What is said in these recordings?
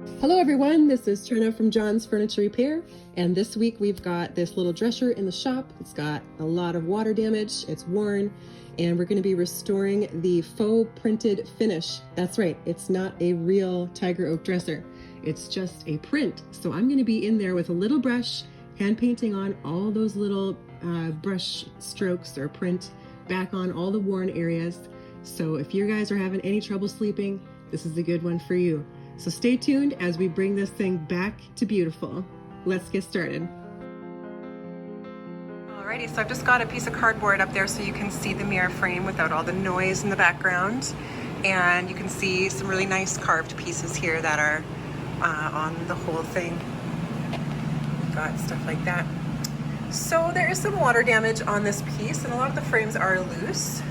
Hello everyone, this is Trena from John's Furniture Repair, and this week we've got this little dresser in the shop. It's got a lot of water damage, it's worn, and we're going to be restoring the faux printed finish. That's right, it's not a real tiger oak dresser, it's just a print. So I'm going to be in there with a little brush, hand painting on all those little brush strokes or print back on all the worn areas. So if you guys are having any trouble sleeping, this is a good one for you. So stay tuned as we bring this thing back to beautiful. Let's get started. Alrighty, so I've just got a piece of cardboard up there so you can see the mirror frame without all the noise in the background. And you can see some really nice carved pieces here that are on the whole thing. Got stuff like that. So there is some water damage on this piece and a lot of the frames are loose.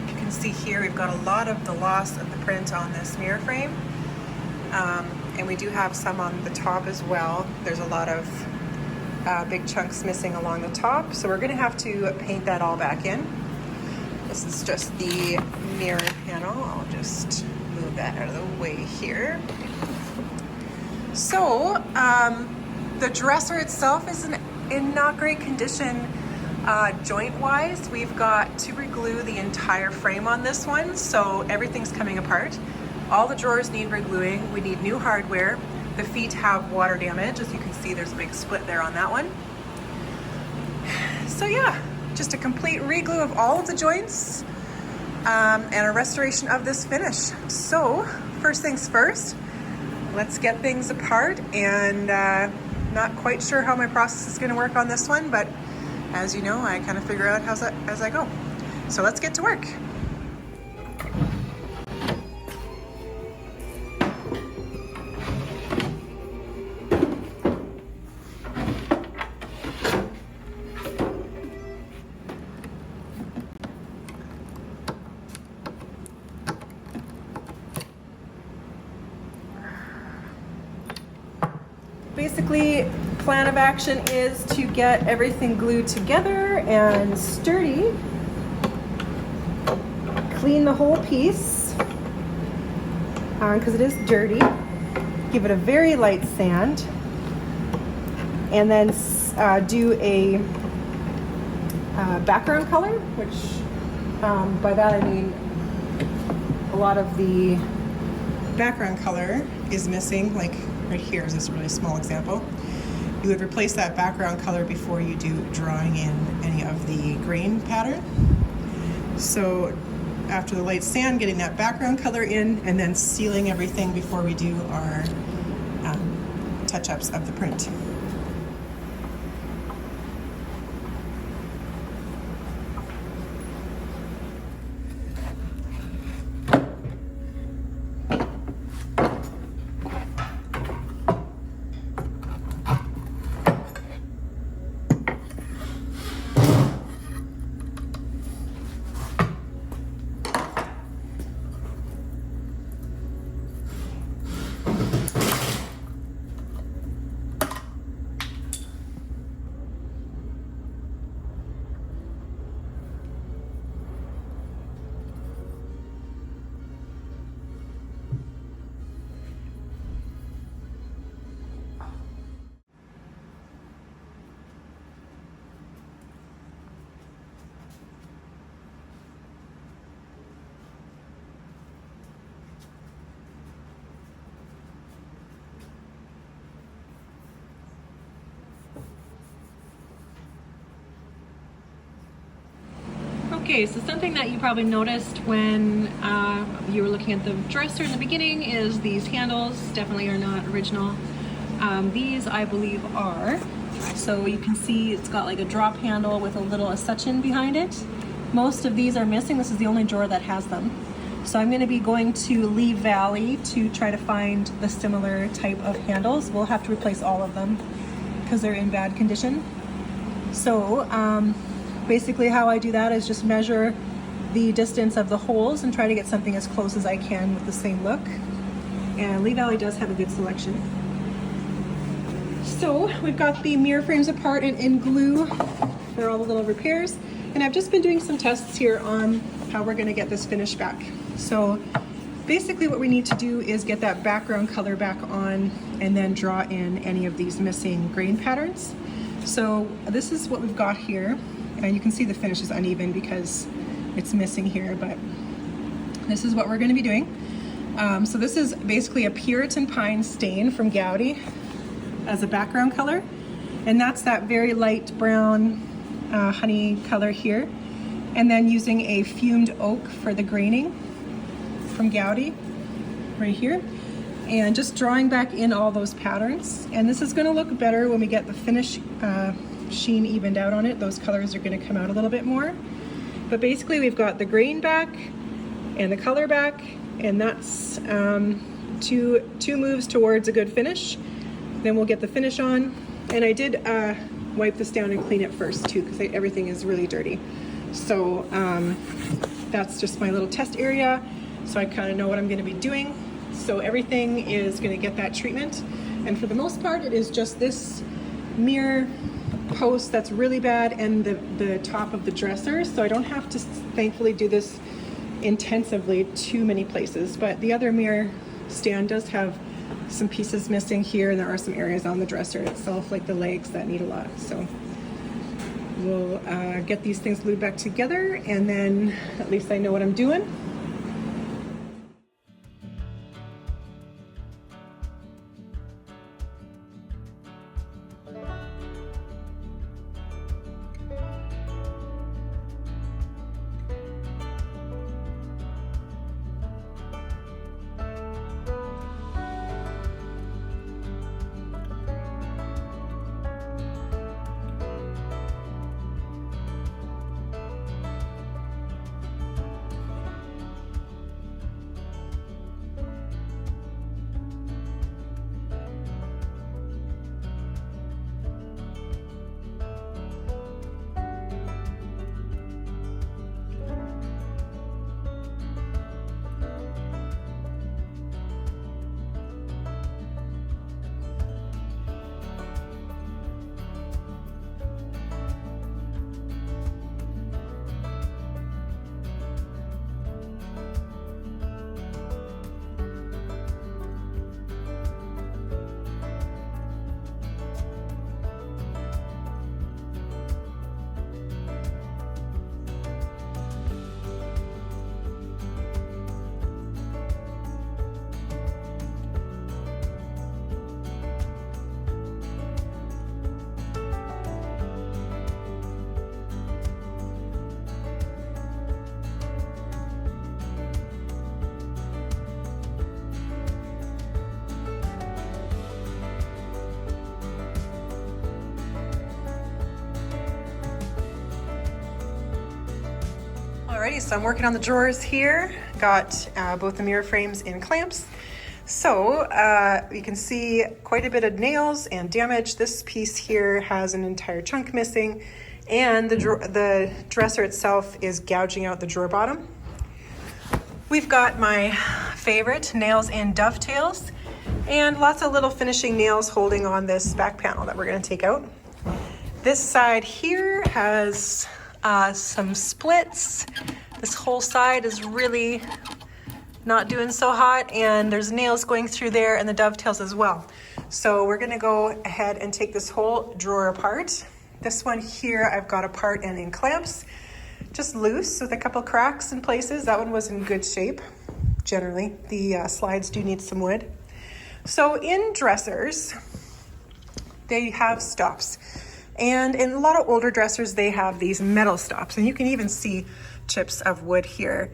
You can see here we've got a lot of the loss of the print on this mirror frame. And we do have some on the top as well. There's a lot of big chunks missing along the top, so we're going to have to paint that all back in. This is just the mirror panel. I'll just move that out of the way here. So the dresser itself is in not great condition joint-wise. We've got to reglue the entire frame on this one, so everything's coming apart. All the drawers need regluing. We need new hardware. The feet have water damage. As you can see, there's a big split there on that one. So yeah, just a complete reglue of all of the joints and a restoration of this finish. So first things first, let's get things apart, and not quite sure how my process is going to work on this one, but as you know, I kind of figure out as I go. So let's get to work. Basically, plan of action is to get everything glued together and sturdy. Clean the whole piece because it is dirty. Give it a very light sand, and then do a background color, which by that I mean a lot of the background color is missing, like right here is this really small example. You would replace that background color before you do drawing in any of the grain pattern. So after the light sand, getting that background color in and then sealing everything before we do our touch-ups of the print. Okay, so something that you probably noticed when you were looking at the dresser in the beginning is these handles definitely are not original. These I believe are. So you can see it's got like a drop handle with a little escutcheon behind it. Most of these are missing. This is the only drawer that has them. So I'm going to be going to Lee Valley to try to find the similar type of handles. We'll have to replace all of them because they're in bad condition. So basically how I do that is just measure the distance of the holes and try to get something as close as I can with the same look. And Lee Valley does have a good selection. So we've got the mirror frames apart and in glue for all the little repairs. And I've just been doing some tests here on how we're going to get this finish back. So basically what we need to do is get that background color back on and then draw in any of these missing grain patterns. So this is what we've got here, and you can see the finish is uneven because it's missing here, but this is what we're going to be doing. So this is basically a Puritan Pine stain from Gaudi as a background color, and that's that very light brown honey color here, and then using a fumed oak for the graining from Gaudi right here, and just drawing back in all those patterns. And this is going to look better when we get the finish sheen evened out on it. Those colors are going to come out a little bit more. But basically we've got the grain back and the color back, and that's two moves towards a good finish. Then we'll get the finish on. And I did wipe this down and clean it first too, because everything is really dirty. So that's just my little test area, so I kind of know what I'm going to be doing. So everything is going to get that treatment, and for the most part it is just this mirror post that's really bad and the top of the dresser, so I don't have to thankfully do this intensively too many places. But the other mirror stand does have some pieces missing here, and there are some areas on the dresser itself, like the legs, that need a lot. So we'll get these things glued back together, and then at least I know what I'm doing. Alrighty, so I'm working on the drawers here. Got both the mirror frames in clamps. So you can see quite a bit of nails and damage. This piece here has an entire chunk missing, and the dresser itself is gouging out the drawer bottom. We've got my favorite nails and dovetails, and lots of little finishing nails holding on this back panel that we're going to take out. This side here has some splits. This whole side is really not doing so hot, and there's nails going through there and the dovetails as well. So we're going to go ahead and take this whole drawer apart. This one here I've got apart and in clamps, just loose with a couple cracks in places. That one was in good shape. Generally, the slides do need some wood. So in dressers, they have stops. And in a lot of older dressers, they have these metal stops. And you can even see chips of wood here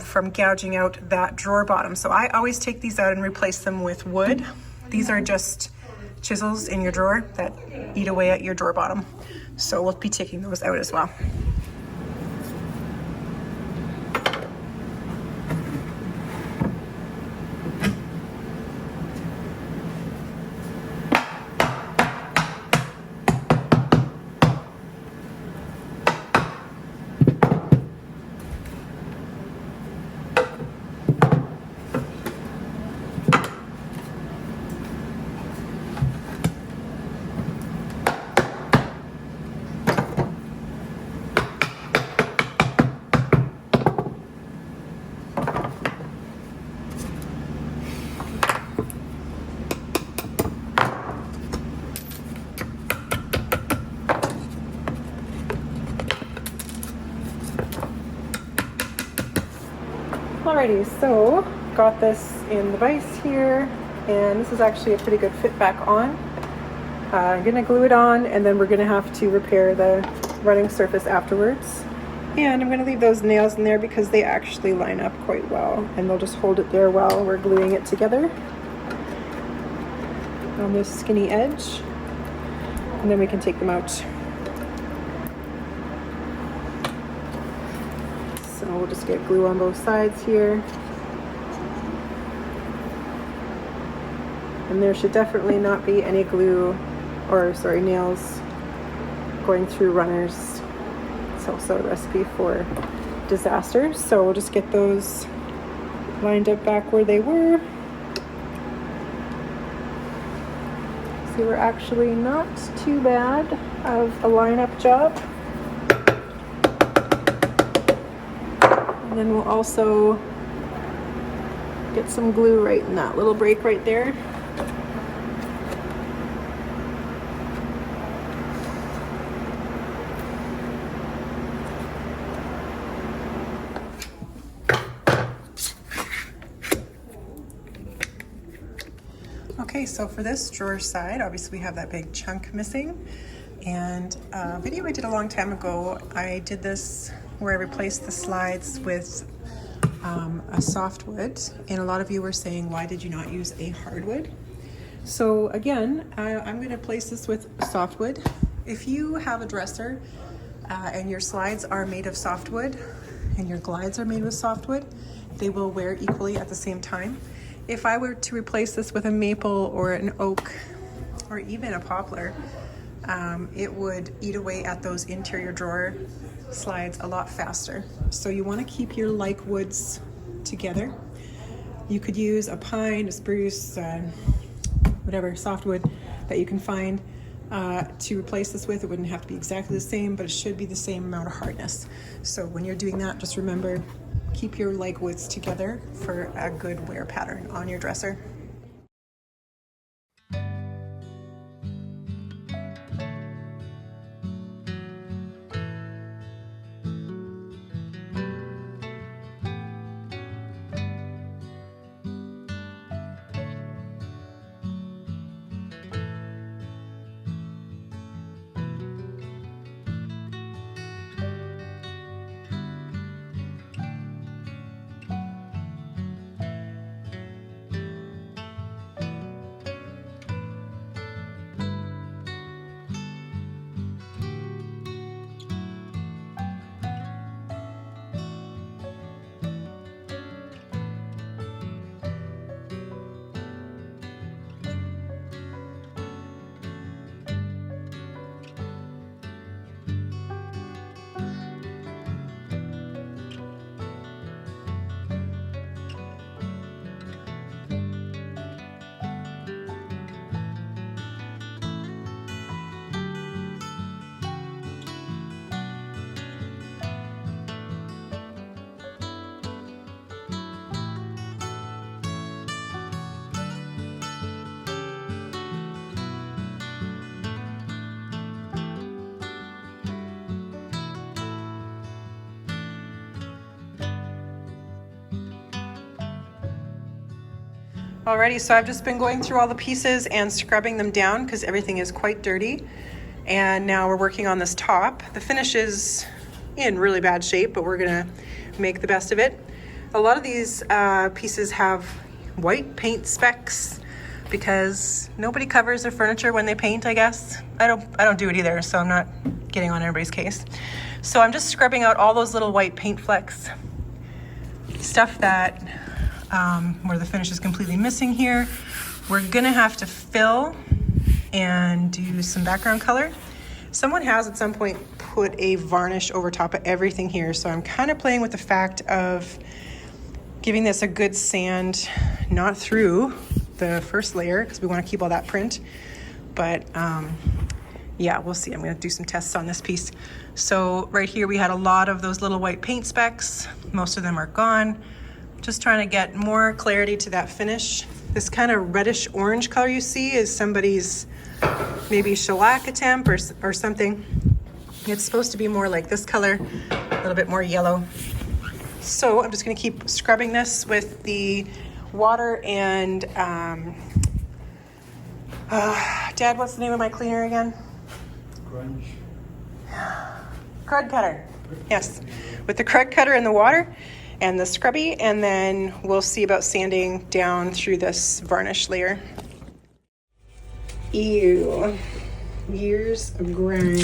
from gouging out that drawer bottom. So I always take these out and replace them with wood. These are just chisels in your drawer that eat away at your drawer bottom. So we'll be taking those out as well. Alrighty, so got this in the vise here, and this is actually a pretty good fit back on. I'm gonna glue it on, and then we're gonna have to repair the running surface afterwards. And I'm gonna leave those nails in there because they actually line up quite well, and they'll just hold it there while we're gluing it together on this skinny edge, and then we can take them out. So we'll just get glue on both sides here. And there should definitely not be any glue, or sorry, nails going through runners. It's also a recipe for disaster. So we'll just get those lined up back where they were. So we're actually not too bad of a lineup job. And then we'll also get some glue right in that little break right there. Okay, so for this drawer side, obviously we have that big chunk missing. And a video I did a long time ago, I did this where I replaced the slides with a softwood. And a lot of you were saying, why did you not use a hardwood? So again, I'm gonna place this with softwood. If you have a dresser and your slides are made of softwood and your glides are made with softwood, they will wear equally at the same time. If I were to replace this with a maple or an oak or even a poplar, it would eat away at those interior drawer slides a lot faster. So you want to keep your like woods together. You could use a pine, a spruce, whatever softwood that you can find to replace this with. It wouldn't have to be exactly the same, but it should be the same amount of hardness. So when you're doing that, just remember, keep your like woods together for a good wear pattern on your dresser. Alrighty, so I've just been going through all the pieces and scrubbing them down because everything is quite dirty. And now we're working on this top. The finish is in really bad shape, but we're gonna make the best of it. A lot of these pieces have white paint specks because nobody covers their furniture when they paint, I guess. I don't do it either, so I'm not getting on everybody's case. So I'm just scrubbing out all those little white paint flecks, stuff that where the finish is completely missing here. We're gonna have to fill and do some background color. Someone has at some point put a varnish over top of everything here, so I'm kind of playing with the fact of giving this a good sand, not through the first layer because we want to keep all that print, but yeah, we'll see. I'm going to do some tests on this piece. So right here we had a lot of those little white paint specks. Most of them are gone. Just trying to get more clarity to that finish. This kind of reddish orange color you see is somebody's maybe shellac attempt or something. It's supposed to be more like this color, a little bit more yellow. So I'm just going to keep scrubbing this with the water and, Dad, what's the name of my cleaner again? Crud cutter. Yes, with the crud cutter and the water and the scrubby, and then we'll see about sanding down through this varnish layer. Ew, years of grind.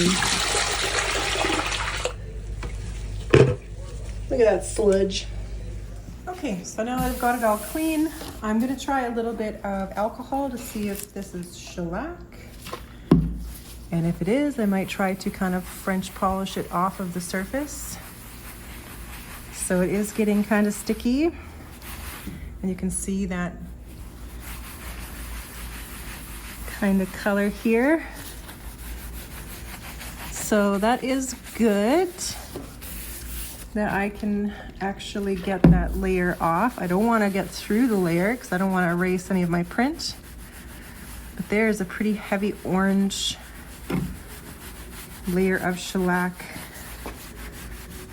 Look at that sludge. Okay, so now I've got it all clean, I'm gonna try a little bit of alcohol to see if this is shellac. And if it is, I might try to kind of French polish it off of the surface. So it is getting kind of sticky. And you can see that kind of color here. So that is good that I can actually get that layer off. I don't want to get through the layer because I don't want to erase any of my print. But there's a pretty heavy orange layer of shellac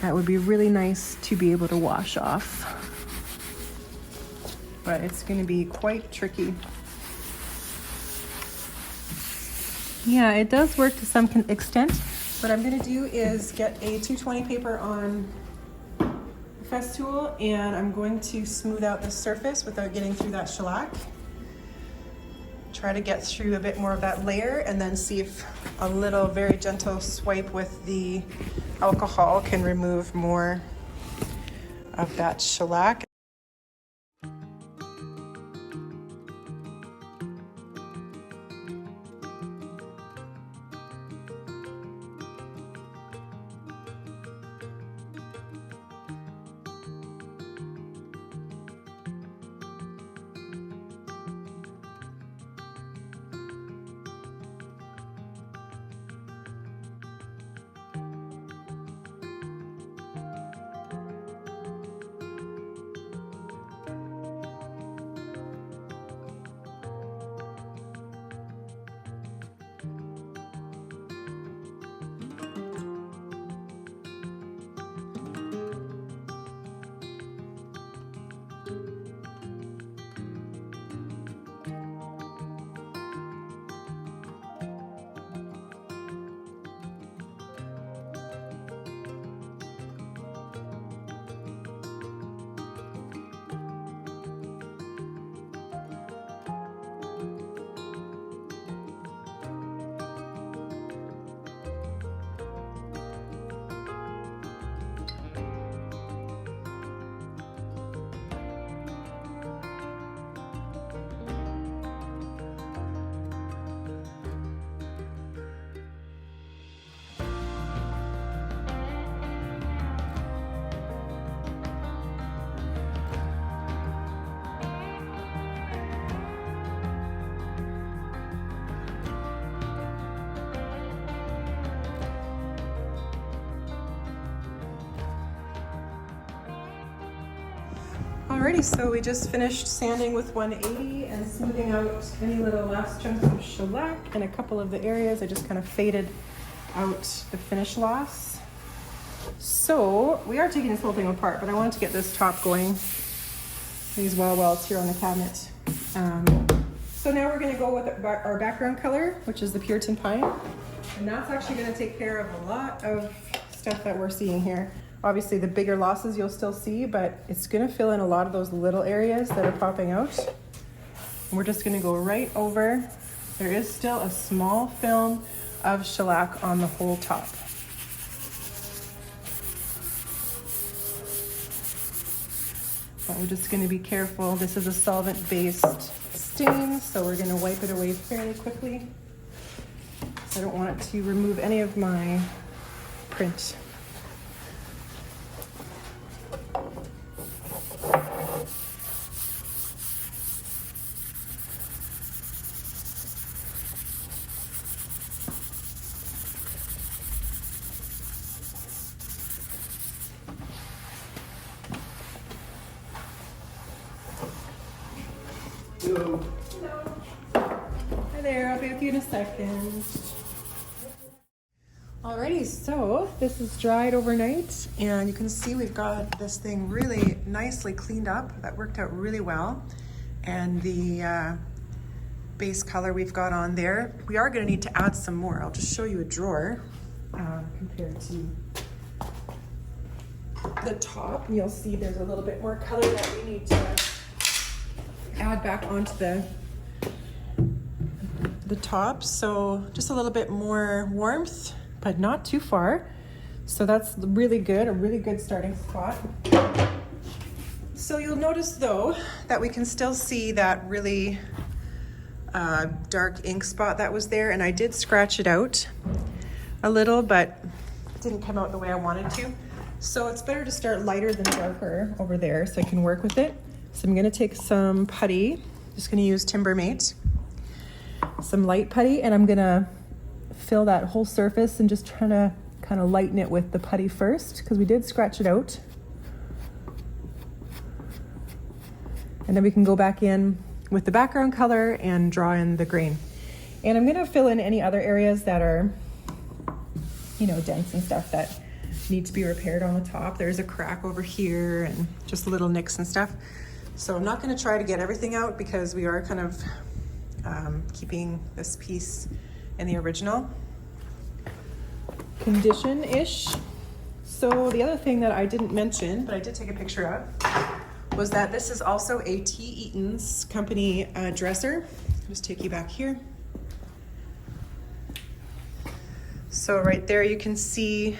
that would be really nice to be able to wash off, but it's going to be quite tricky. Yeah, it does work to some extent. What I'm going to do is get a 220 paper on the Festool, and I'm going to smooth out the surface without getting through that shellac. Try to get through a bit more of that layer, and then see if a little very gentle swipe with the alcohol can remove more of that shellac. Alrighty, so we just finished sanding with 180 and smoothing out any little last chunks of shellac, and a couple of the areas I just kind of faded out the finish loss. So we are taking this whole thing apart, but I wanted to get this top going. These welds here on the cabinet. So now we're going to go with our background color, which is the Puritan Pine, and that's actually going to take care of a lot of stuff that we're seeing here. Obviously the bigger losses you'll still see, but it's gonna fill in a lot of those little areas that are popping out. And we're just gonna go right over. There is still a small film of shellac on the whole top. But we're just gonna be careful. This is a solvent-based stain, so we're gonna wipe it away fairly quickly. I don't want it to remove any of my print. Hello. Hello. Hi there, I'll be with you in a second. Alrighty, so this is dried overnight, and you can see we've got this thing really nicely cleaned up. That worked out really well. And the base color we've got on there, we are going to need to add some more. I'll just show you a drawer compared to the top. You'll see there's a little bit more color that we need to add back onto the top. So just a little bit more warmth, but not too far. So that's really good, a really good starting spot. So you'll notice though that we can still see that really dark ink spot that was there, and I did scratch it out a little, but it didn't come out the way I wanted to. So it's better to start lighter than darker over there so I can work with it. So I'm gonna take some putty, just gonna use Timbermate, some light putty, and I'm gonna fill that whole surface and just try to kind of lighten it with the putty first, because we did scratch it out. And then we can go back in with the background color and draw in the grain. And I'm gonna fill in any other areas that are, you know, dents and stuff that need to be repaired on the top. There's a crack over here and just little nicks and stuff. So I'm not gonna try to get everything out because we are kind of keeping this piece in the original condition-ish. So the other thing that I didn't mention, but I did take a picture of, was that this is also a T. Eaton's company dresser. I'll just take you back here. So right there you can see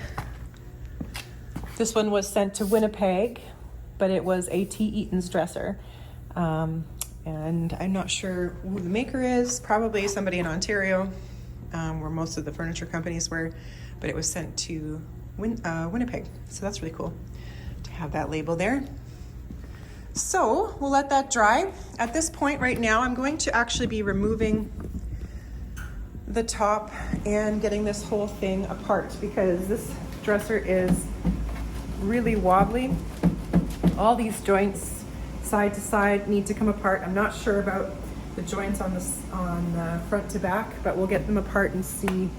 this one was sent to Winnipeg, but it was a T. Eaton's dresser. And I'm not sure who the maker is, probably somebody in Ontario, where most of the furniture companies were, but it was sent to Winnipeg. So that's really cool to have that label there. So we'll let that dry. At this point right now, I'm going to actually be removing the top and getting this whole thing apart, because this dresser is really wobbly. All these joints side to side need to come apart. I'm not sure about the joints on the front to back, but we'll get them apart and see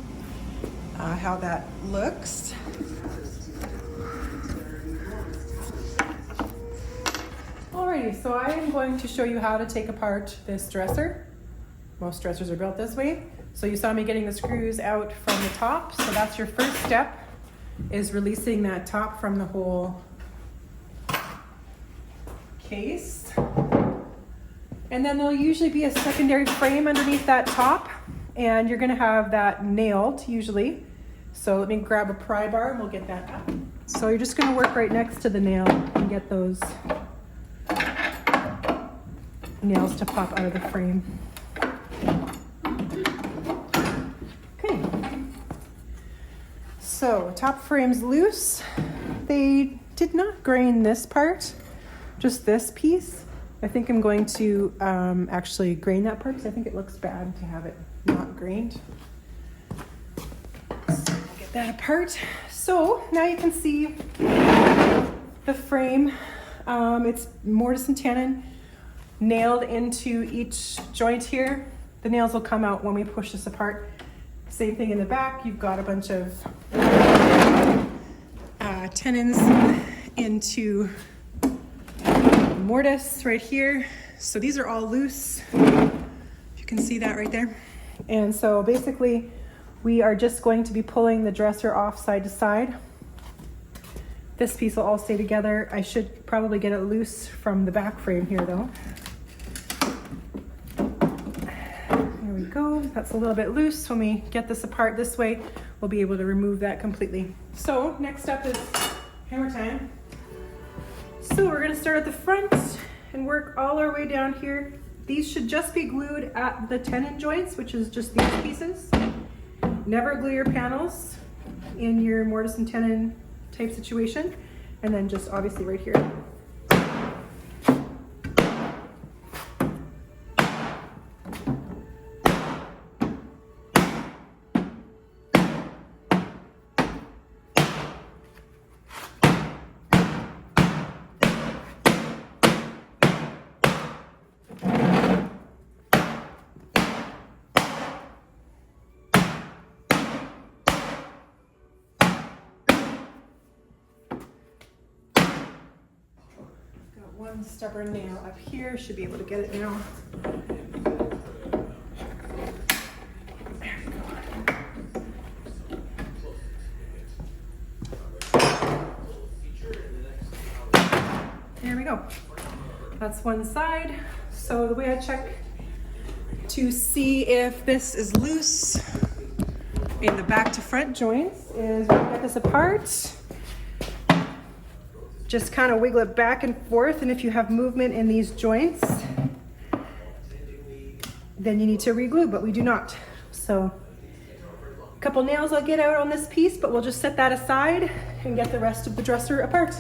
how that looks. Alrighty, so I am going to show you how to take apart this dresser. Most dressers are built this way. So you saw me getting the screws out from the top. So that's your first step, is releasing that top from the whole case. And then there'll usually be a secondary frame underneath that top, and you're gonna have that nailed usually. So let me grab a pry bar and we'll get that up. So you're just gonna work right next to the nail and get those nails to pop out of the frame. Okay. So top frame's loose. They did not grain this part, just this piece. I think I'm going to actually grain that part because I think it looks bad to have it not grained. So we'll get that apart. So now you can see the frame. It's mortise and tenon nailed into each joint here. The nails will come out when we push this apart. Same thing in the back. You've got a bunch of tenons into mortise right here. So these are all loose. You can see that right there. And so basically we are just going to be pulling the dresser off side to side. This piece will all stay together. I should probably get it loose from the back frame here though. There we go. That's a little bit loose. When we get this apart this way, we'll be able to remove that completely. So next up is hammer time. So we're gonna start at the front and work all our way down here. These should just be glued at the tenon joints, which is just these pieces. Never glue your panels in your mortise and tenon type situation. And then just obviously right here. one stubborn nail up here. Should be able to get it now. There we go. That's one side. So the way I check to see if this is loose in the back to front joints is when you get this apart, just kind of wiggle it back and forth, and if you have movement in these joints, then you need to re-glue, but we do not. So a couple nails I'll get out on this piece, but we'll just set that aside and get the rest of the dresser apart.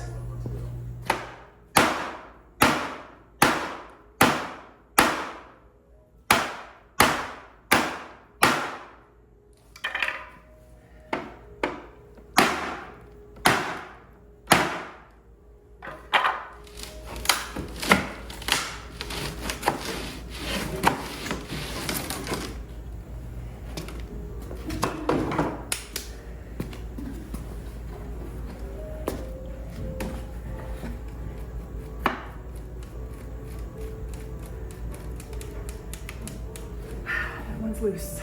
Loose.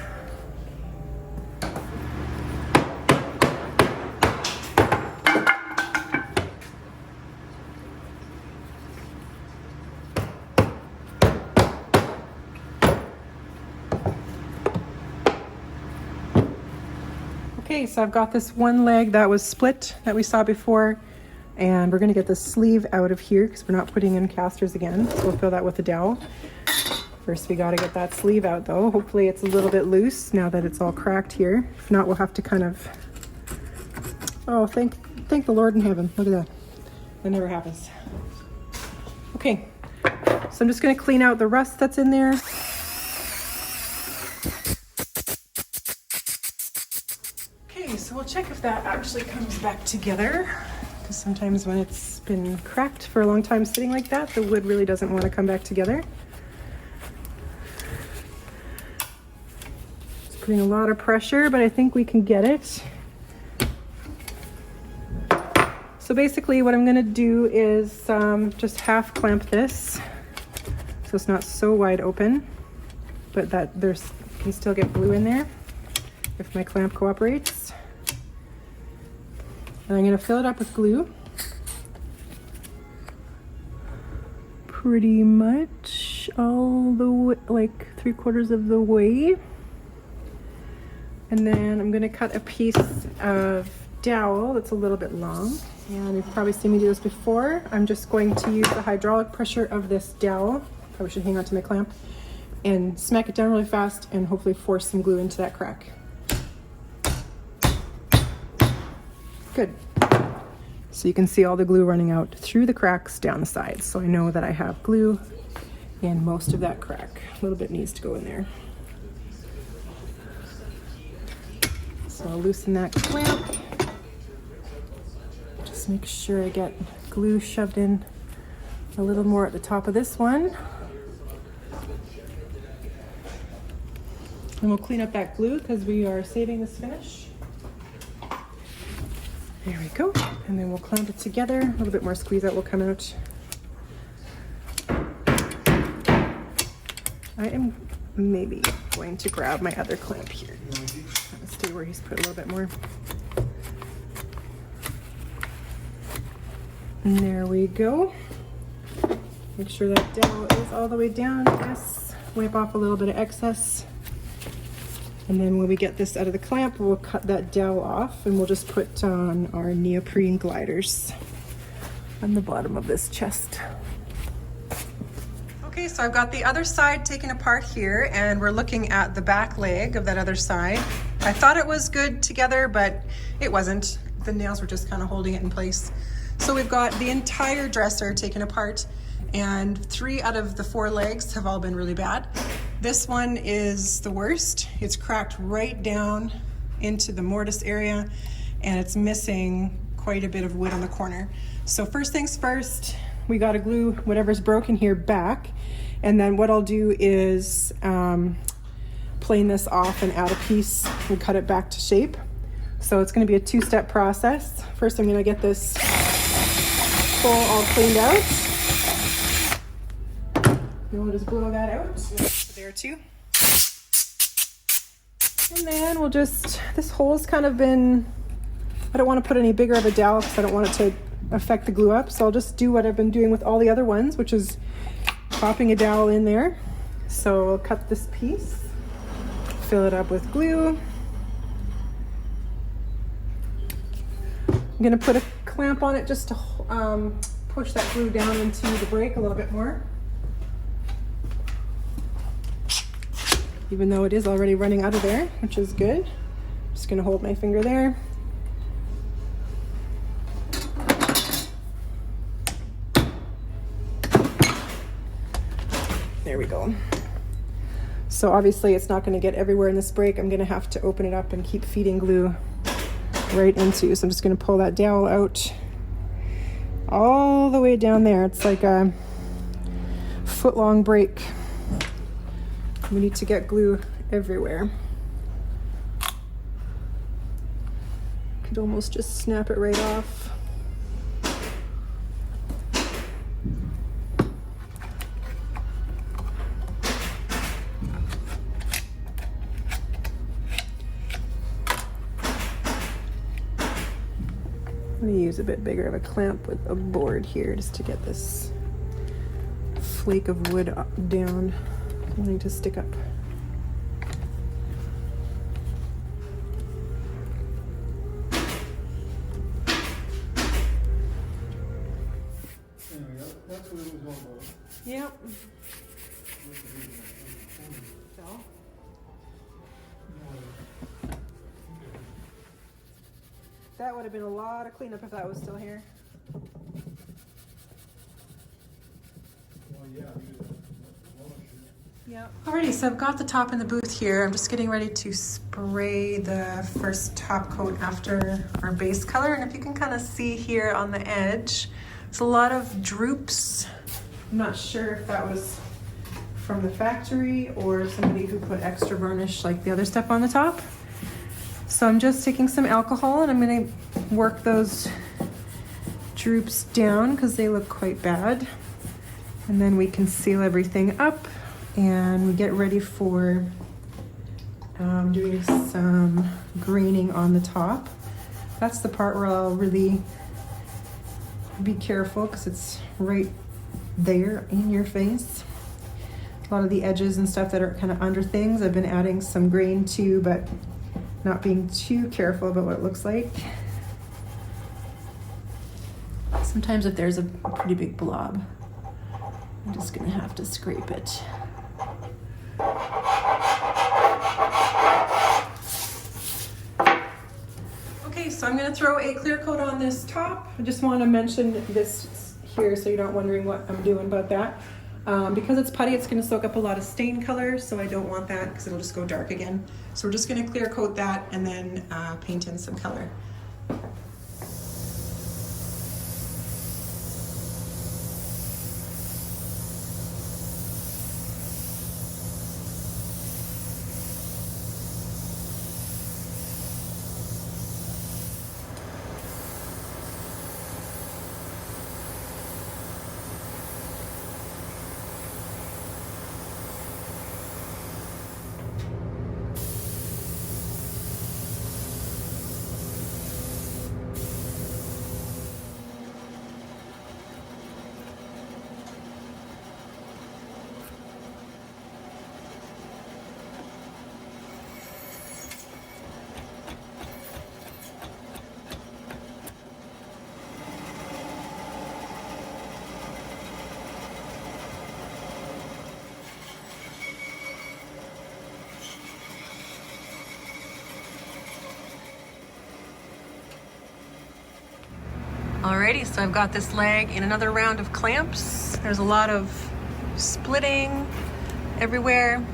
Okay, so I've got this one leg that was split that we saw before, and we're going to get the sleeve out of here because we're not putting in casters again, so we'll fill that with a dowel. First, we got to get that sleeve out though. Hopefully it's a little bit loose now that it's all cracked here. If not, we'll have to kind of, oh, thank the Lord in heaven. Look at that. That never happens. Okay, so I'm just going to clean out the rust that's in there. Okay, so we'll check if that actually comes back together, because sometimes when it's been cracked for a long time sitting like that, the wood really doesn't want to come back together. Putting a lot of pressure, but I think we can get it. So basically what I'm going to do is just half clamp this so it's not so wide open, but that there's can still get glue in there if my clamp cooperates. And I'm going to fill it up with glue pretty much all the way, like 3/4 of the way. And then I'm going to cut a piece of dowel that's a little bit long. And you've probably seen me do this before. I'm just going to use the hydraulic pressure of this dowel. Probably should hang on to my clamp. And smack it down really fast and hopefully force some glue into that crack. Good. So you can see all the glue running out through the cracks down the sides. So I know that I have glue in most of that crack. A little bit needs to go in there. So I'll loosen that clamp. Just make sure I get glue shoved in a little more at the top of this one. And we'll clean up that glue because we are saving this finish. There we go. And then we'll clamp it together. A little bit more squeeze out will come out. I am maybe going to grab my other clamp here. Stay where he's put a little bit more. And there we go. Make sure that dowel is all the way down. Yes. Wipe off a little bit of excess. And then when we get this out of the clamp, we'll cut that dowel off and we'll just put on our neoprene gliders on the bottom of this chest. Okay, so I've got the other side taken apart here and we're looking at the back leg of that other side. I thought it was good together, but it wasn't. The nails were just kind of holding it in place. So we've got the entire dresser taken apart and 3 out of the 4 legs have all been really bad. This one is the worst. It's cracked right down into the mortise area and it's missing quite a bit of wood on the corner. So first things first, we got to glue whatever's broken here back. And then what I'll do is plane this off and add a piece and cut it back to shape. So it's going to be a 2-step process. First I'm going to get this hole all cleaned out. And we'll just glue that out. There too. And then we'll just, this hole's kind of been, I don't want to put any bigger of a dowel because I don't want it to affect the glue up. So I'll just do what I've been doing with all the other ones, which is popping a dowel in there. So I'll cut this piece, fill it up with glue. I'm gonna put a clamp on it just to push that glue down into the break a little bit more. Even though it is already running out of there, which is good. I'm just gonna hold my finger there. There we go. So obviously it's not gonna get everywhere in this break. I'm gonna have to open it up and keep feeding glue right into. So I'm just gonna pull that dowel out all the way down there. It's like a foot-long break. We need to get glue everywhere. Could almost just snap it right off. I'm gonna use a bit bigger of a clamp with a board here just to get this flake of wood down. Wanting to stick up. That's what it was all about. Yep. So. That would have been a lot of cleanup if that was still here. Well, yeah, Yep. Alrighty, so I've got the top in the booth here. I'm just getting ready to spray the first top coat after our base color. And if you can kind of see here on the edge, it's a lot of droops. I'm not sure if that was from the factory or somebody who put extra varnish like the other stuff on the top. So I'm just taking some alcohol and I'm gonna work those droops down because they look quite bad. And then we can seal everything up and we get ready for doing some graining on the top. That's the part where I'll really be careful because it's right there in your face. A lot of the edges and stuff that are kind of under things, I've been adding some grain to, but not being too careful about what it looks like. Sometimes if there's a pretty big blob, I'm just gonna have to scrape it. Okay, so I'm gonna throw a clear coat on this top. I just wanna mention this here so you're not wondering what I'm doing about that. Because it's putty, it's gonna soak up a lot of stain color, so I don't want that because it'll just go dark again. So we're just gonna clear coat that and then paint in some color. Alrighty, so I've got this leg in another round of clamps. There's a lot of splitting everywhere.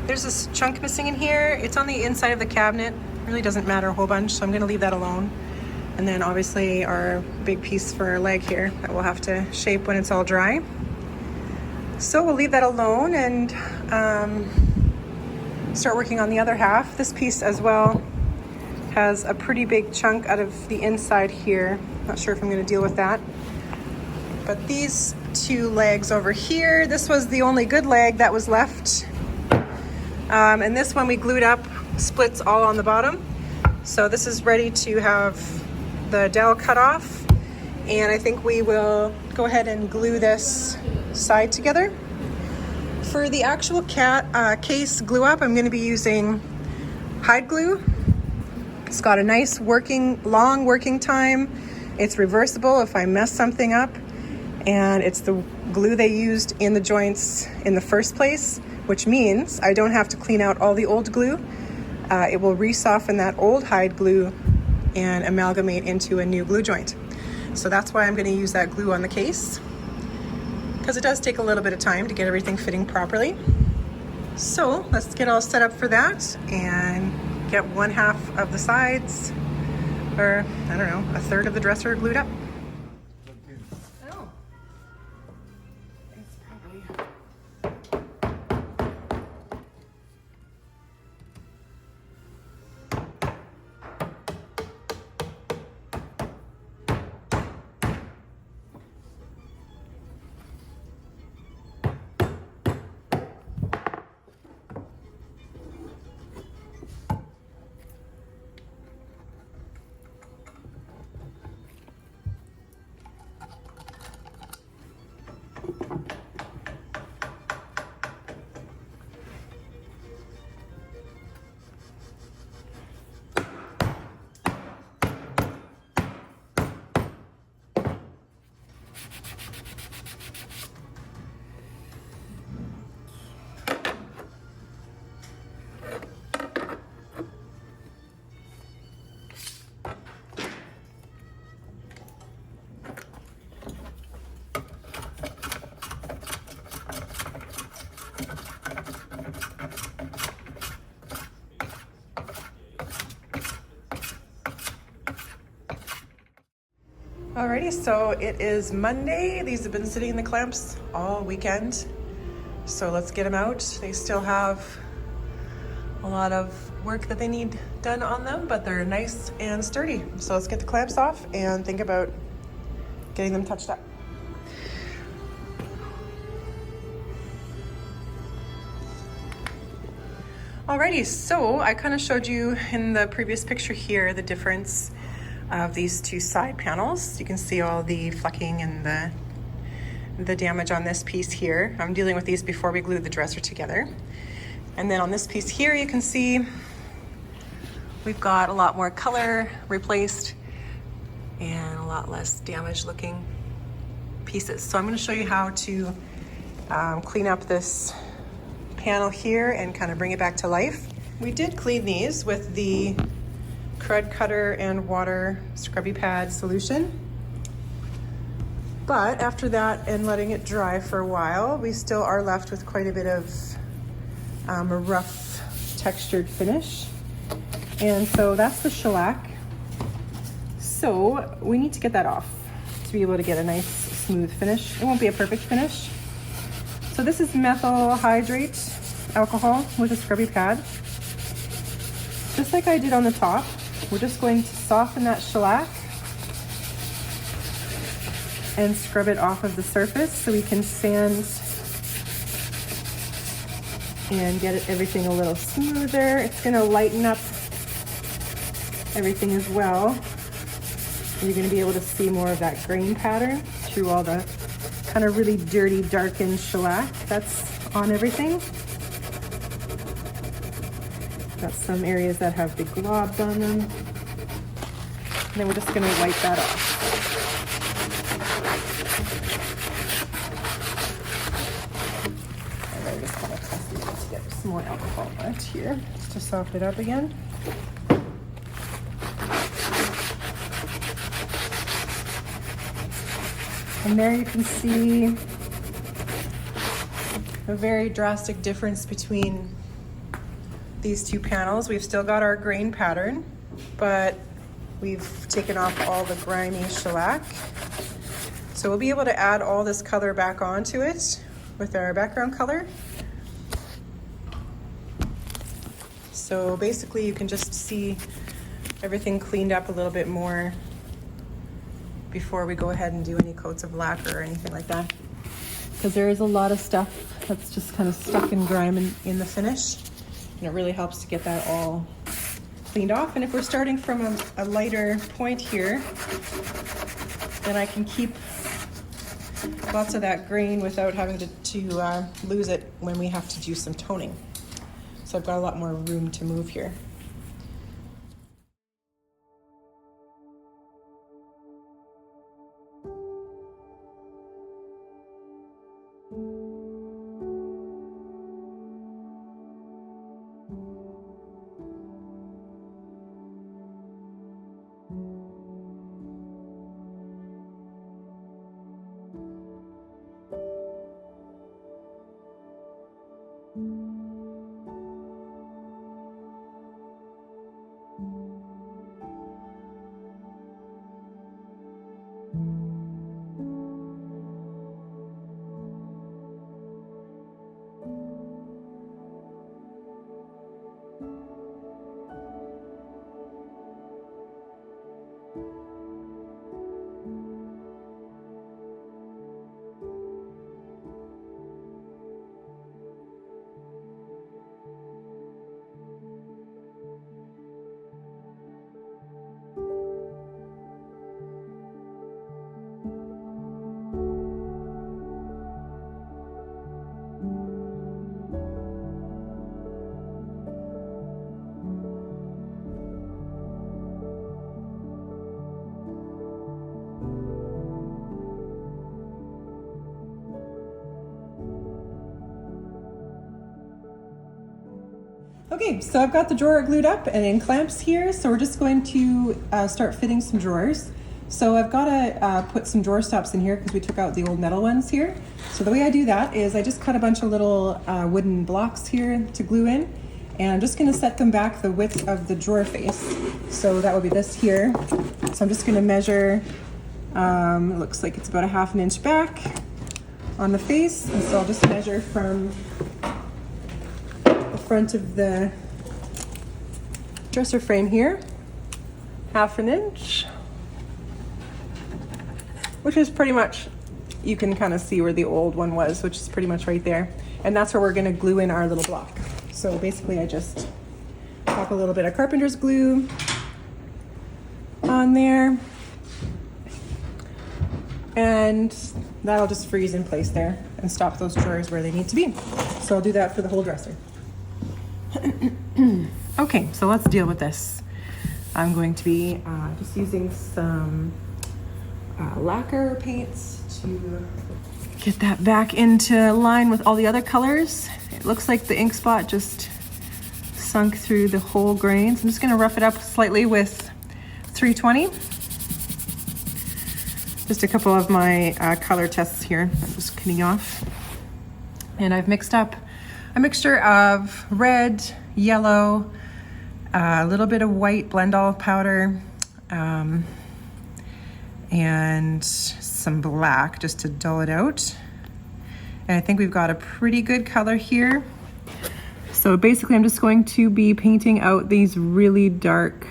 There's this chunk missing in here. It's on the inside of the cabinet. Really doesn't matter a whole bunch, so I'm gonna leave that alone. And then obviously our big piece for our leg here that we'll have to shape when it's all dry. So we'll leave that alone and start working on the other half. This piece as well has a pretty big chunk out of the inside here. Not sure if I'm gonna deal with that. But these 2 legs over here. This was the only good leg that was left. And this one we glued up, splits all on the bottom. So this is ready to have the dowel cut off. And I think we will go ahead and glue this side together. For the actual case glue up, I'm going to be using hide glue. It's got a nice long working time. It's reversible if I mess something up. And it's the glue they used in the joints in the first place, which means I don't have to clean out all the old glue. It will re-soften that old hide glue and amalgamate into a new glue joint. So that's why I'm going to use that glue on the case, because it does take a little bit of time to get everything fitting properly. So let's get all set up for that and get 1/2 of the sides, or I don't know, 1/3 of the dresser glued up. Oh. It's probably... Alrighty, so it is Monday. These have been sitting in the clamps all weekend. So let's get them out. They still have a lot of work that they need done on them, but they're nice and sturdy. So let's get the clamps off and think about getting them touched up. Alrighty, so I kind of showed you in the previous picture here the difference of these 2 side panels. You can see all the flecking and the damage on this piece here. I'm dealing with these before we glued the dresser together. And then on this piece here, you can see we've got a lot more color replaced and a lot less damaged looking pieces. So I'm going to show you how to clean up this panel here and kind of bring it back to life. We did clean these with the crud cutter and water scrubby pad solution, but after that and letting it dry for a while, we still are left with quite a bit of a rough textured finish. And so that's the shellac. So we need to get that off to be able to get a nice smooth finish. It won't be a perfect finish. So this is methyl hydrate alcohol with a scrubby pad. Just like I did on the top, we're just going to soften that shellac and scrub it off of the surface so we can sand and get everything a little smoother. It's going to lighten up everything as well. And you're going to be able to see more of that grain pattern through all the kind of really dirty, darkened shellac that's on everything. Got some areas that have big globs on them. And then we're just going to wipe that off. And then just kind of press it to get some more alcohol left here just to soften it up again. And there you can see a very drastic difference between these 2 panels. We've still got our grain pattern, but we've taken off all the grimy shellac. So we'll be able to add all this color back onto it with our background color. So basically you can just see everything cleaned up a little bit more before we go ahead and do any coats of lacquer or anything like that. because there is a lot of stuff that's just kind of stuck in grime in the finish. And it really helps to get that all cleaned off. And if we're starting from a lighter point here, then I can keep lots of that grain without having to lose it when we have to do some toning. So I've got a lot more room to move here. Okay, so I've got the drawer glued up and in clamps here, so we're just going to start fitting some drawers. So I've got to put some drawer stops in here because we took out the old metal ones here. So the way I do that is I just cut a bunch of little wooden blocks here to glue in, and I'm just going to set them back the width of the drawer face. So that would be this here. So I'm just going to measure, it looks like it's about a ½ inch back on the face, and so I'll just measure from front of the dresser frame here, ½ inch, which is pretty much, you can kind of see where the old one was, which is pretty much right there. And that's where we're going to glue in our little block. So basically I just pop a little bit of carpenter's glue on there, and that'll just freeze in place there and stop those drawers where they need to be. So I'll do that for the whole dresser. Okay, so let's deal with this. I'm going to be just using some lacquer paints to get that back into line with all the other colors. It looks like the ink spot just sunk through the whole grain. So I'm just going to rough it up slightly with 320. Just a couple of my color tests here. I'm just cleaning off. And I've mixed up a mixture of red, yellow, a little bit of white blend-all powder, and some black just to dull it out. And I think we've got a pretty good color here. So basically I'm just going to be painting out these really dark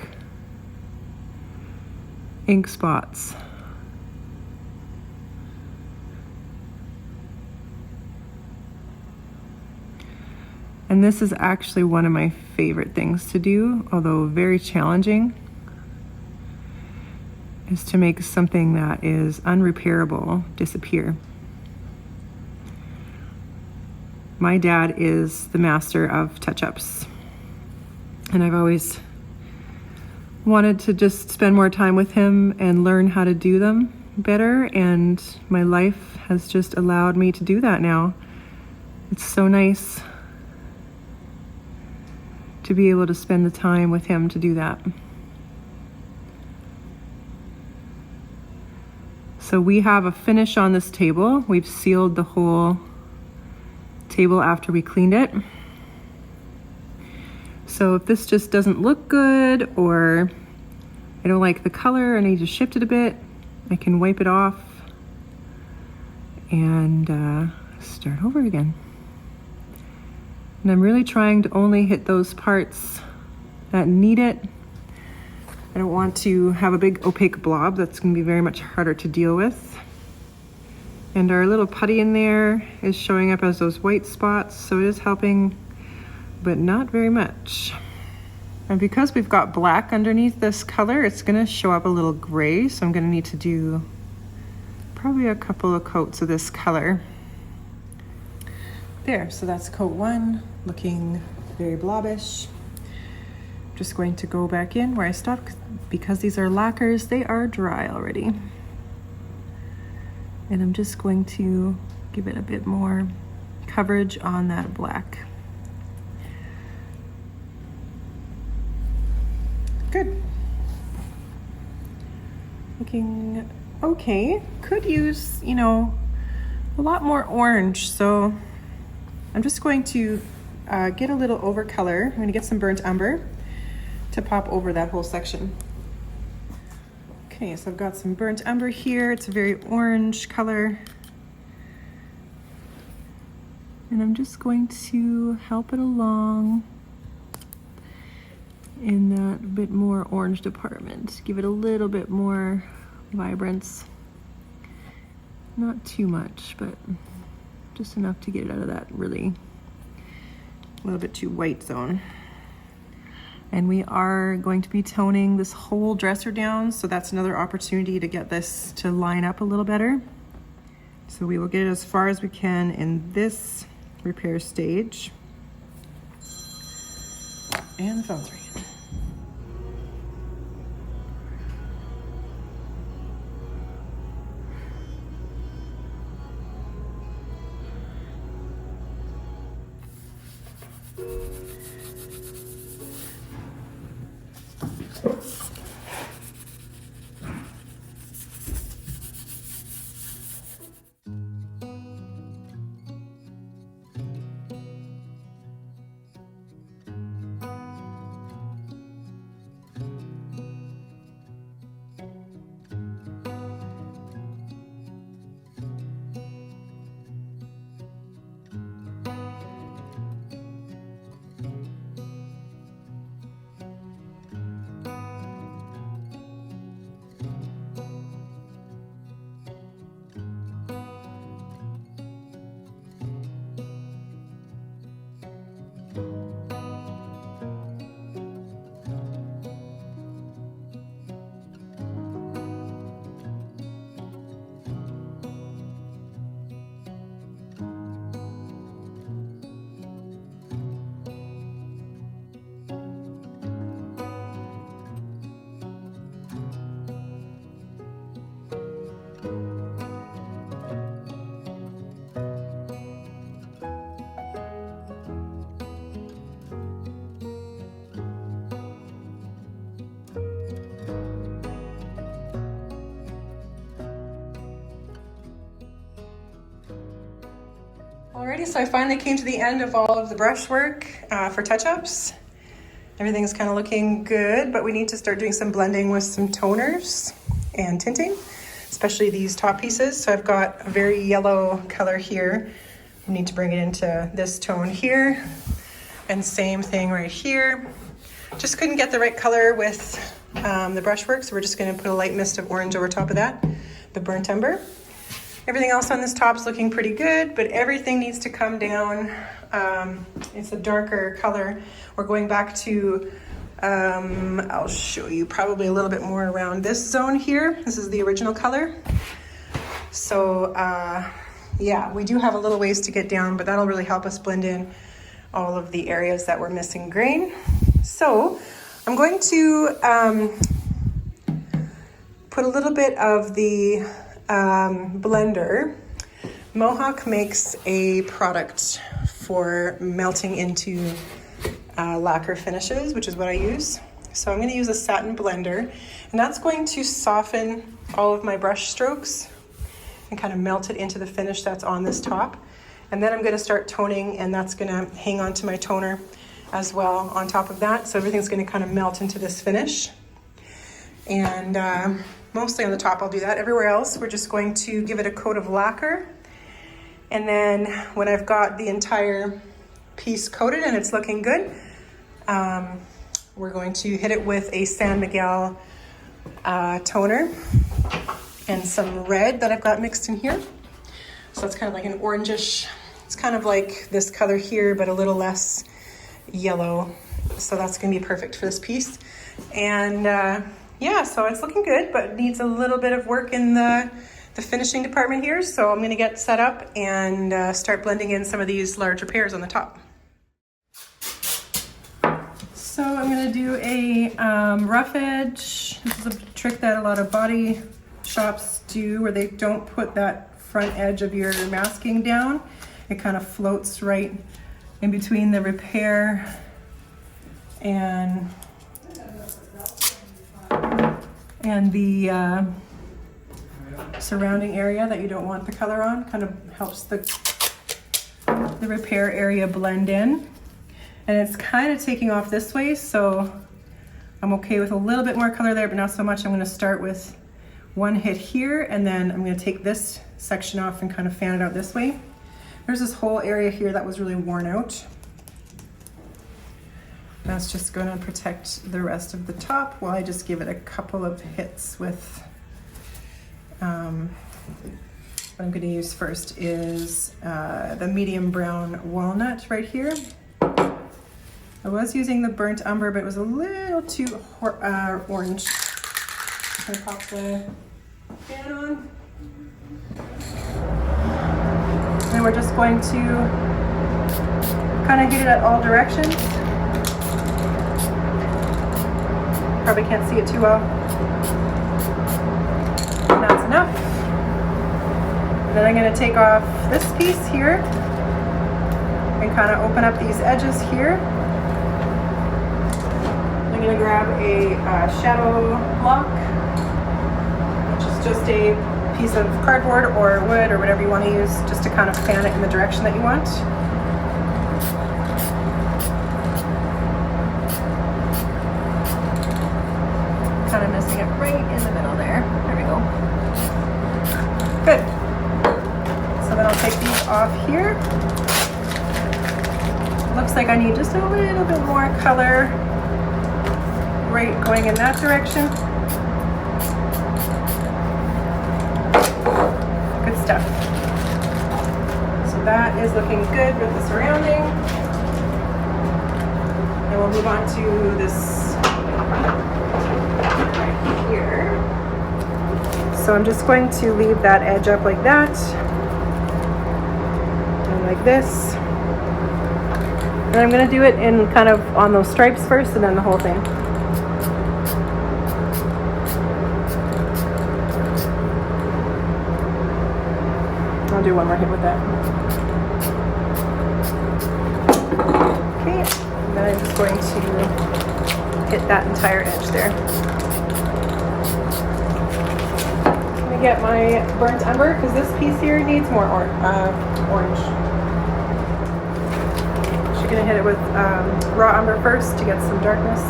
ink spots. And this is actually one of my favorite things to do, although very challenging, is to make something that is unrepairable disappear. My dad is the master of touch-ups, and I've always wanted to just spend more time with him and learn how to do them better, and my life has just allowed me to do that now. It's so nice to be able to spend the time with him to do that. So we have a finish on this table. We've sealed the whole table after we cleaned it. So if this just doesn't look good, or I don't like the color and I need to shift it a bit, I can wipe it off and start over again. And I'm really trying to only hit those parts that need it. I don't want to have a big opaque blob. That's going to be very much harder to deal with. And our little putty in there is showing up as those white spots, so it is helping, but not very much. And because we've got black underneath this color, it's gonna show up a little gray, so I'm gonna need to do probably a couple of coats of this color. There, so that's coat 1, looking very blobbish. Just going to go back in where I stopped. Because these are lacquers, they are dry already. And I'm just going to give it a bit more coverage on that black. Good. Looking okay. Could use, you know, a lot more orange. So I'm just going to get a little over color. I'm going to get some burnt umber to pop over that whole section. Okay, so I've got some burnt umber here. It's a very orange color. And I'm just going to help it along in that bit more orange department. Give it a little bit more vibrance. Not too much, but just enough to get it out of that really a little bit too white zone. And we are going to be toning this whole dresser down, so that's another opportunity to get this to line up a little better. So we will get it as far as we can in this repair stage. And the phone's ringing. Alrighty, so I finally came to the end of all of the brushwork for touch-ups. Everything's kind of looking good, but we need to start doing some blending with some toners and tinting, especially these top pieces. So I've got a very yellow color here. We need to bring it into this tone here, and same thing right here. Just couldn't get the right color with the brushwork, so we're just going to put a light mist of orange over top of that, the burnt umber. Everything else on this top's looking pretty good, but everything needs to come down. It's a darker color. We're going back to, I'll show you probably a little bit more around this zone here. This is the original color. So yeah, we do have a little ways to get down, but that'll really help us blend in all of the areas that we're missing grain. So I'm going to put a little bit of the blender. Mohawk makes a product for melting into lacquer finishes, which is what I use. So I'm going to use a satin blender, and that's going to soften all of my brush strokes and kind of melt it into the finish that's on this top. And then I'm going to start toning, and that's going to hang on to my toner as well on top of that. So everything's going to kind of melt into this finish. And mostly on the top I'll do that. Everywhere else we're just going to give it a coat of lacquer. And then when I've got the entire piece coated and it's looking good, we're going to hit it with a San Miguel toner and some red that I've got mixed in here. So it's kind of like an orangish, it's kind of like this color here, but a little less yellow. So that's gonna be perfect for this piece. And yeah, so it's looking good, but needs a little bit of work in the finishing department here. So I'm gonna get set up and start blending in some of these large repairs on the top. So I'm gonna do a rough edge. This is a trick that a lot of body shops do, where they don't put that front edge of your masking down. It kind of floats right in between the repair and the surrounding area that you don't want the color on. Kind of helps the repair area blend in. And it's kind of taking off this way, so I'm okay with a little bit more color there, but not so much. I'm gonna start with one hit here, and then I'm gonna take this section off and kind of fan it out this way. There's this whole area here that was really worn out. That's just gonna protect the rest of the top while I just give it a couple of hits with, what I'm gonna use first is the medium brown walnut right here. I was using the burnt umber, but it was a little too orange. I'm gonna pop the fan on. And we're just going to kind of get it at all directions. Probably can't see it too well. And that's enough. And then I'm going to take off this piece here and kind of open up these edges here. I'm going to grab a shadow block, which is just a piece of cardboard or wood or whatever you want to use, just to kind of fan it in the direction that you want. Kind of missing it right in the middle there. There we go. Good. So then I'll take these off here. Looks like I need just a little bit more color right going in that direction. Good stuff. So that is looking good with the surrounding. And we'll move on to this right here. So I'm just going to leave that edge up like that. And like this. And I'm going to do it in kind of on those stripes first and then the whole thing. I'll do one more hit with that. Okay, and then I'm just going to hit that entire edge there. Let me get my burnt umber, because this piece here needs more orange. So you're going to hit it with raw umber first to get some darkness.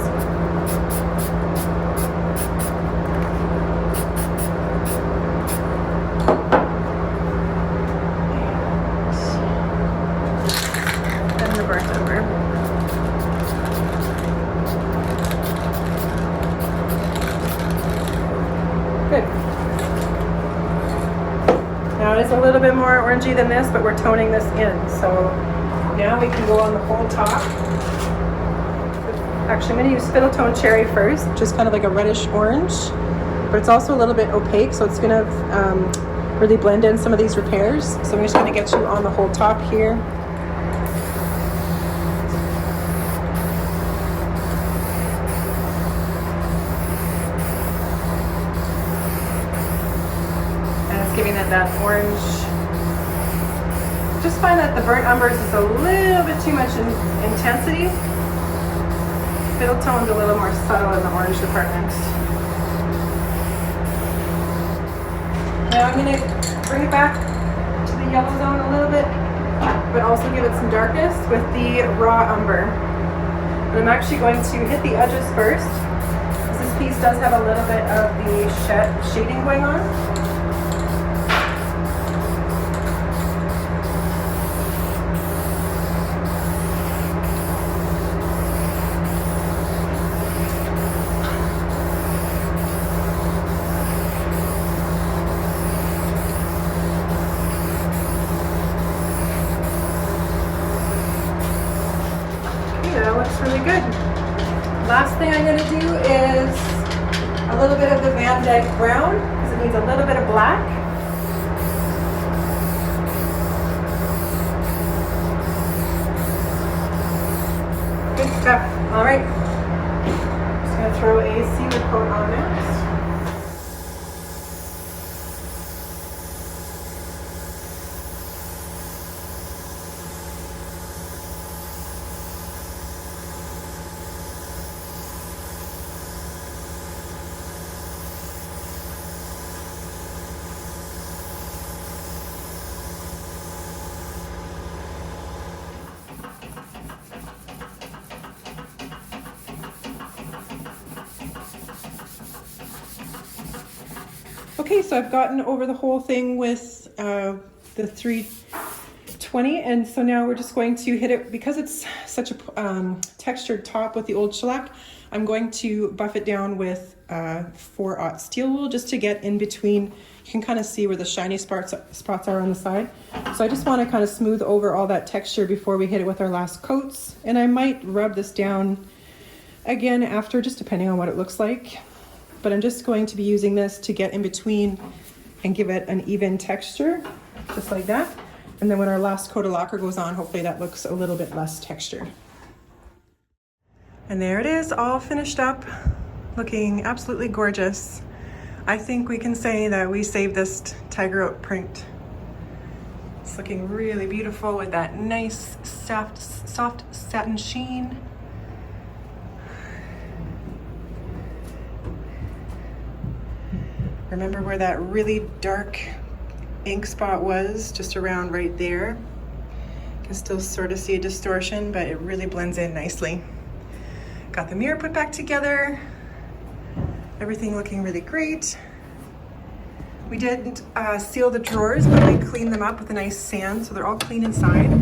Good. Now it is a little bit more orangey than this, but we're toning this in. So now we can go on the whole top. Actually, I'm going to use Spittle Tone Cherry first, just kind of like a reddish orange, but it's also a little bit opaque, so it's going to really blend in some of these repairs. So I'm just going to get you on the whole top here. Giving it that orange. Just find that the burnt umbers is a little bit too much in intensity. Spittle Tone's a little more subtle in the orange department. Now I'm going to bring it back to the yellow zone a little bit, but also give it some darkness with the raw umber. And I'm actually going to hit the edges first, because this piece does have a little bit of the shading going on. looks really good. Last thing I'm gonna do is a little bit of the Van Dyke brown, because it needs a little bit of black. Good stuff. All right. Just gonna throw a sealer coat on next. Okay, so I've gotten over the whole thing with the 320, and so now we're just going to hit it, because it's such a textured top with the old shellac. I'm going to buff it down with 4/0 steel wool just to get in between. You can kind of see where the shiny spots are on the side. So I just want to kind of smooth over all that texture before we hit it with our last coats. And I might rub this down again after, just depending on what it looks like. But I'm just going to be using this to get in between and give it an even texture, just like that. And then when our last coat of lacquer goes on, hopefully that looks a little bit less textured. And there it is, all finished up, looking absolutely gorgeous. I think we can say that we saved this tiger oat print. It's looking really beautiful with that nice soft satin sheen. Remember where that really dark ink spot was, just around right there. You can still sort of see a distortion, but it really blends in nicely. Got the mirror put back together. Everything looking really great. We did seal the drawers, but we cleaned them up with a nice sand, so they're all clean inside.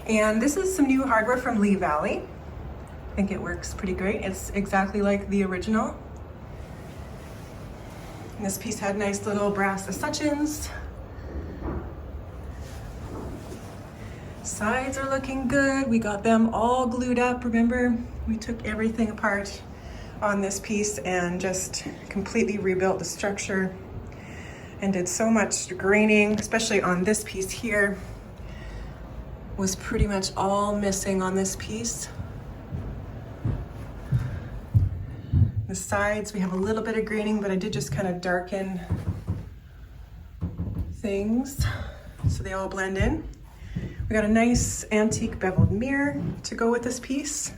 And this is some new hardware from Lee Valley. I think it works pretty great. It's exactly like the original. And this piece had nice little brass escutcheons. Sides are looking good. We got them all glued up. Remember, we took everything apart on this piece and just completely rebuilt the structure and did so much graining, especially on this piece here. Was pretty much all missing on this piece. The sides, we have a little bit of graining, but I did just kind of darken things so they all blend in. We got a nice antique beveled mirror to go with this piece.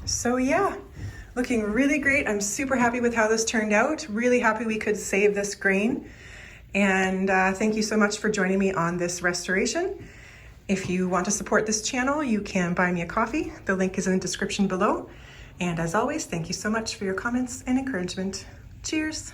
So yeah, looking really great. I'm super happy with how this turned out. Really happy we could save this grain. And thank you so much for joining me on this restoration. If you want to support this channel, you can buy me a coffee. The link is in the description below. And as always, thank you so much for your comments and encouragement. Cheers.